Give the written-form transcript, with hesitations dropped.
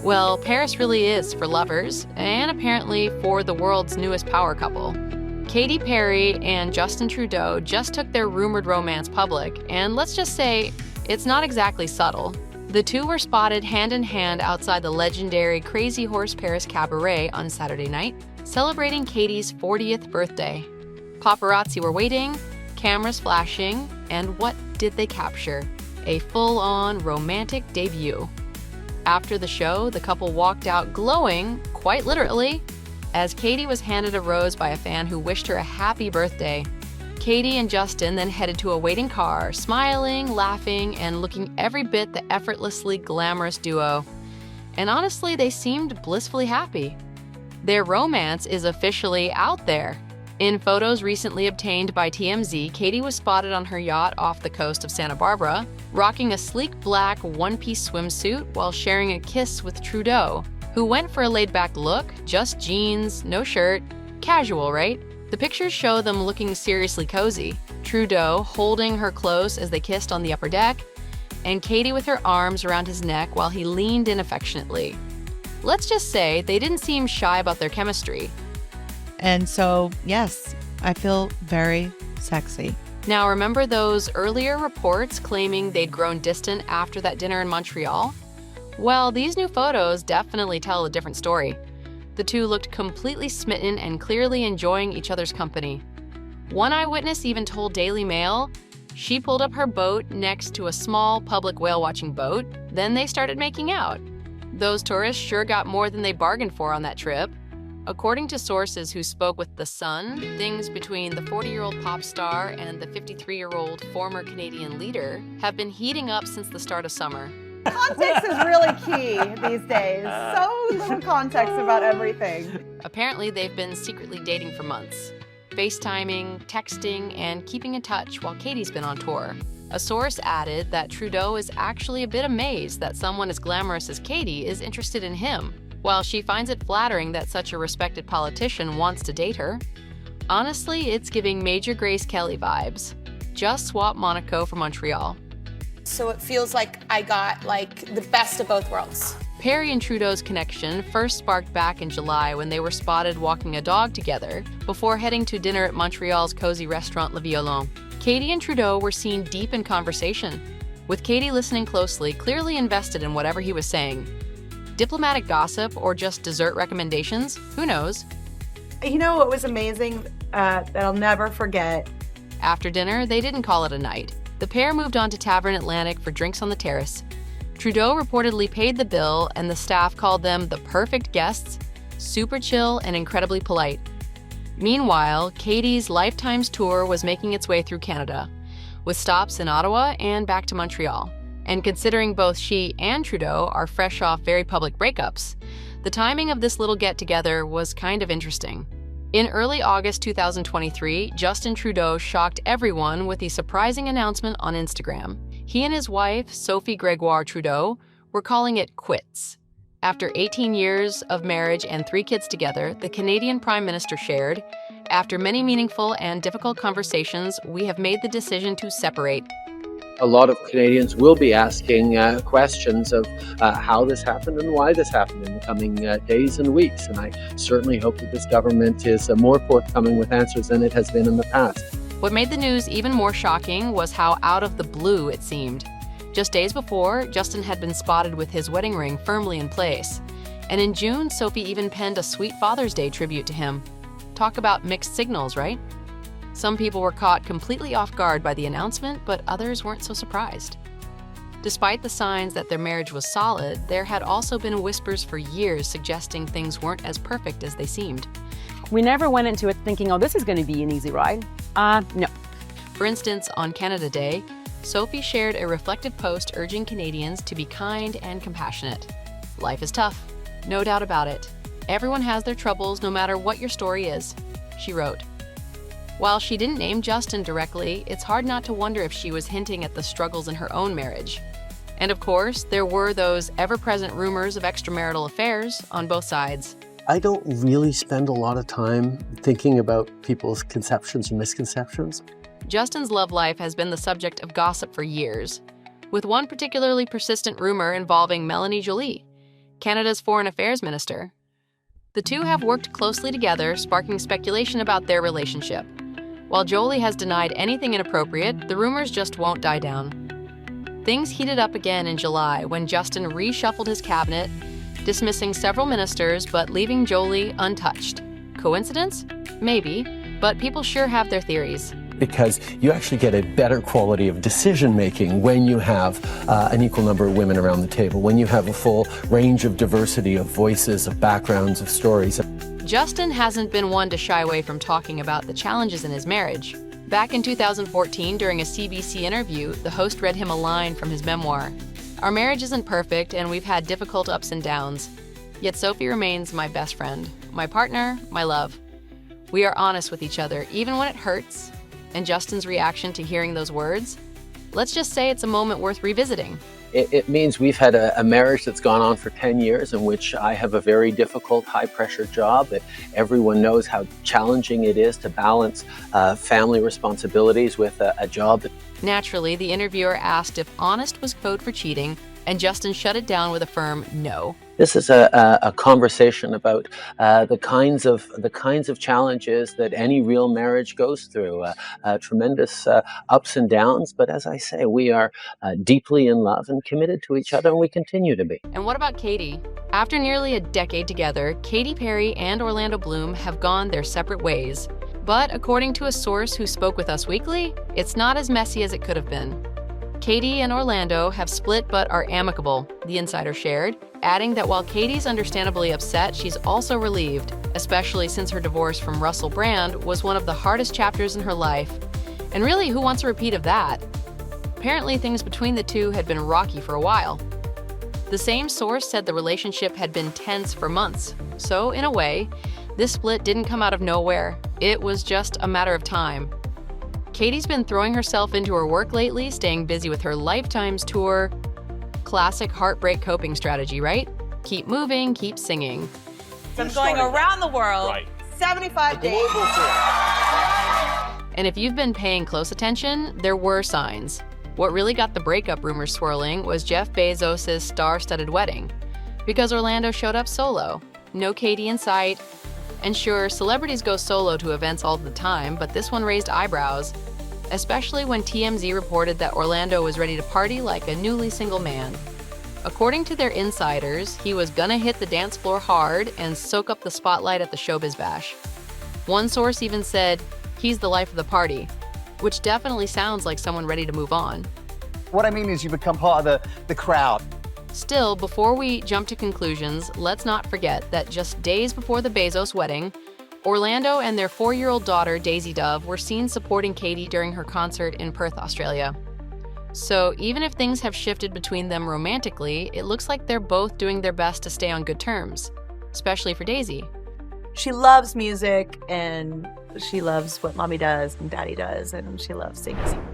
Well, Paris really is for lovers, and apparently for the world's newest power couple. Katy Perry and Justin Trudeau just took their rumored romance public, and let's just say, it's not exactly subtle. The two were spotted hand in hand outside the legendary Crazy Horse Paris Cabaret on Saturday night, celebrating Katy's 40th birthday. Paparazzi were waiting, cameras flashing, and what did they capture? A full-on romantic debut. After the show, the couple walked out glowing, quite literally, as Katy was handed a rose by a fan who wished her a happy birthday. Katy and Justin then headed to a waiting car, smiling, laughing, and looking every bit the effortlessly glamorous duo. And honestly, they seemed blissfully happy. Their romance is officially out there. In photos recently obtained by TMZ, Katy was spotted on her yacht off the coast of Santa Barbara, rocking a sleek black one-piece swimsuit while sharing a kiss with Trudeau, who went for a laid-back look, just jeans, no shirt, casual, right? The pictures show them looking seriously cozy, Trudeau holding her close as they kissed on the upper deck, and Katy with her arms around his neck while he leaned in affectionately. Let's just say they didn't seem shy about their chemistry. And so, yes, I feel very sexy. Now, remember those earlier reports claiming they'd grown distant after that dinner in Montreal? Well, these new photos definitely tell a different story. The two looked completely smitten and clearly enjoying each other's company. One eyewitness even told Daily Mail she pulled up her boat next to a small public whale-watching boat, then they started making out. Those tourists sure got more than they bargained for on that trip. According to sources who spoke with The Sun, things between the 40-year-old pop star and the 53-year-old former Canadian leader have been heating up since the start of summer. Context is really key these days. So little context about everything. Apparently, they've been secretly dating for months, FaceTiming, texting, and keeping in touch while Katy's been on tour. A source added that Trudeau is actually a bit amazed that someone as glamorous as Katy is interested in him, while she finds it flattering that such a respected politician wants to date her. Honestly, it's giving major Grace Kelly vibes. Just swap Monaco for Montreal. So it feels like I got the best of both worlds. Perry and Trudeau's connection first sparked back in July when they were spotted walking a dog together before heading to dinner at Montreal's cozy restaurant Le Violon. Katy and Trudeau were seen deep in conversation, with Katy listening closely, clearly invested in whatever he was saying. Diplomatic gossip or just dessert recommendations? Who knows? You know what was amazing that I'll never forget? After dinner, they didn't call it a night. The pair moved on to Tavern Atlantic for drinks on the terrace. Trudeau reportedly paid the bill, and the staff called them the perfect guests, super chill and incredibly polite. Meanwhile, Katy's Lifetimes tour was making its way through Canada, with stops in Ottawa and back to Montreal. And considering both she and Trudeau are fresh off very public breakups, the timing of this little get-together was kind of interesting. In early August 2023, Justin Trudeau shocked everyone with a surprising announcement on Instagram. He and his wife, Sophie Gregoire Trudeau, were calling it quits. After 18 years of marriage and 3 kids together, the Canadian Prime Minister shared, "After many meaningful and difficult conversations, we have made the decision to separate." A lot of Canadians will be asking questions of how this happened and why this happened in the coming days and weeks. And I certainly hope that this government is more forthcoming with answers than it has been in the past. What made the news even more shocking was how out of the blue it seemed. Just days before, Justin had been spotted with his wedding ring firmly in place. And in June, Sophie even penned a sweet Father's Day tribute to him. Talk about mixed signals, right? Some people were caught completely off guard by the announcement, but others weren't so surprised. Despite the signs that their marriage was solid, there had also been whispers for years suggesting things weren't as perfect as they seemed. We never went into it thinking, oh, this is going to be an easy ride. No. For instance, on Canada Day, Sophie shared a reflective post urging Canadians to be kind and compassionate. Life is tough, no doubt about it. Everyone has their troubles no matter what your story is, she wrote. While she didn't name Justin directly, it's hard not to wonder if she was hinting at the struggles in her own marriage. And of course, there were those ever-present rumors of extramarital affairs on both sides. I don't really spend a lot of time thinking about people's conceptions and misconceptions. Justin's love life has been the subject of gossip for years, with one particularly persistent rumor involving Melanie Jolie. Canada's foreign affairs minister. The two have worked closely together, sparking speculation about their relationship. While Jolie has denied anything inappropriate, the rumors just won't die down. Things heated up again in July when Justin reshuffled his cabinet, dismissing several ministers but leaving Jolie untouched. Coincidence? Maybe, but people sure have their theories. Because you actually get a better quality of decision making when you have an equal number of women around the table, when you have a full range of diversity of voices, of backgrounds, of stories. Justin hasn't been one to shy away from talking about the challenges in his marriage. Back in 2014, during a CBC interview, the host read him a line from his memoir. Our marriage isn't perfect and we've had difficult ups and downs. Yet Sophie remains my best friend, my partner, my love. We are honest with each other, even when it hurts. And Justin's reaction to hearing those words? Let's just say it's a moment worth revisiting. It means we've had a marriage that's gone on for 10 years in which I have a very difficult, high-pressure job that everyone knows how challenging it is to balance family responsibilities with a job. Naturally, the interviewer asked if honest was code for cheating, and Justin shut it down with a firm no. This is a conversation about the kinds of challenges that any real marriage goes through, tremendous ups and downs. But as I say, we are deeply in love and committed to each other, and we continue to be. And what about Katy? After nearly a decade together, Katy Perry and Orlando Bloom have gone their separate ways. But according to a source who spoke with Us Weekly, it's not as messy as it could have been. Katy and Orlando have split but are amicable, the insider shared, adding that while Katy's understandably upset, she's also relieved, especially since her divorce from Russell Brand was one of the hardest chapters in her life. And really, who wants a repeat of that? Apparently, things between the two had been rocky for a while. The same source said the relationship had been tense for months. So, in a way, this split didn't come out of nowhere. It was just a matter of time. Katy's been throwing herself into her work lately, staying busy with her Lifetimes tour. Classic heartbreak coping strategy, right? Keep moving, keep singing. From going around the world. Right. 75 days. Global tour. And if you've been paying close attention, there were signs. What really got the breakup rumors swirling was Jeff Bezos' star-studded wedding. Because Orlando showed up solo. No Katy in sight. And sure, celebrities go solo to events all the time, but this one raised eyebrows, especially when TMZ reported that Orlando was ready to party like a newly single man. According to their insiders, he was gonna hit the dance floor hard and soak up the spotlight at the Showbiz Bash. One source even said, he's the life of the party, which definitely sounds like someone ready to move on. What I mean is you become part of the crowd. Still, before we jump to conclusions, let's not forget that just days before the Bezos wedding, Orlando and their 4-year-old daughter, Daisy Dove, were seen supporting Katy during her concert in Perth, Australia. So even if things have shifted between them romantically, it looks like they're both doing their best to stay on good terms, especially for Daisy. She loves music and she loves what mommy does and daddy does, and she loves singing.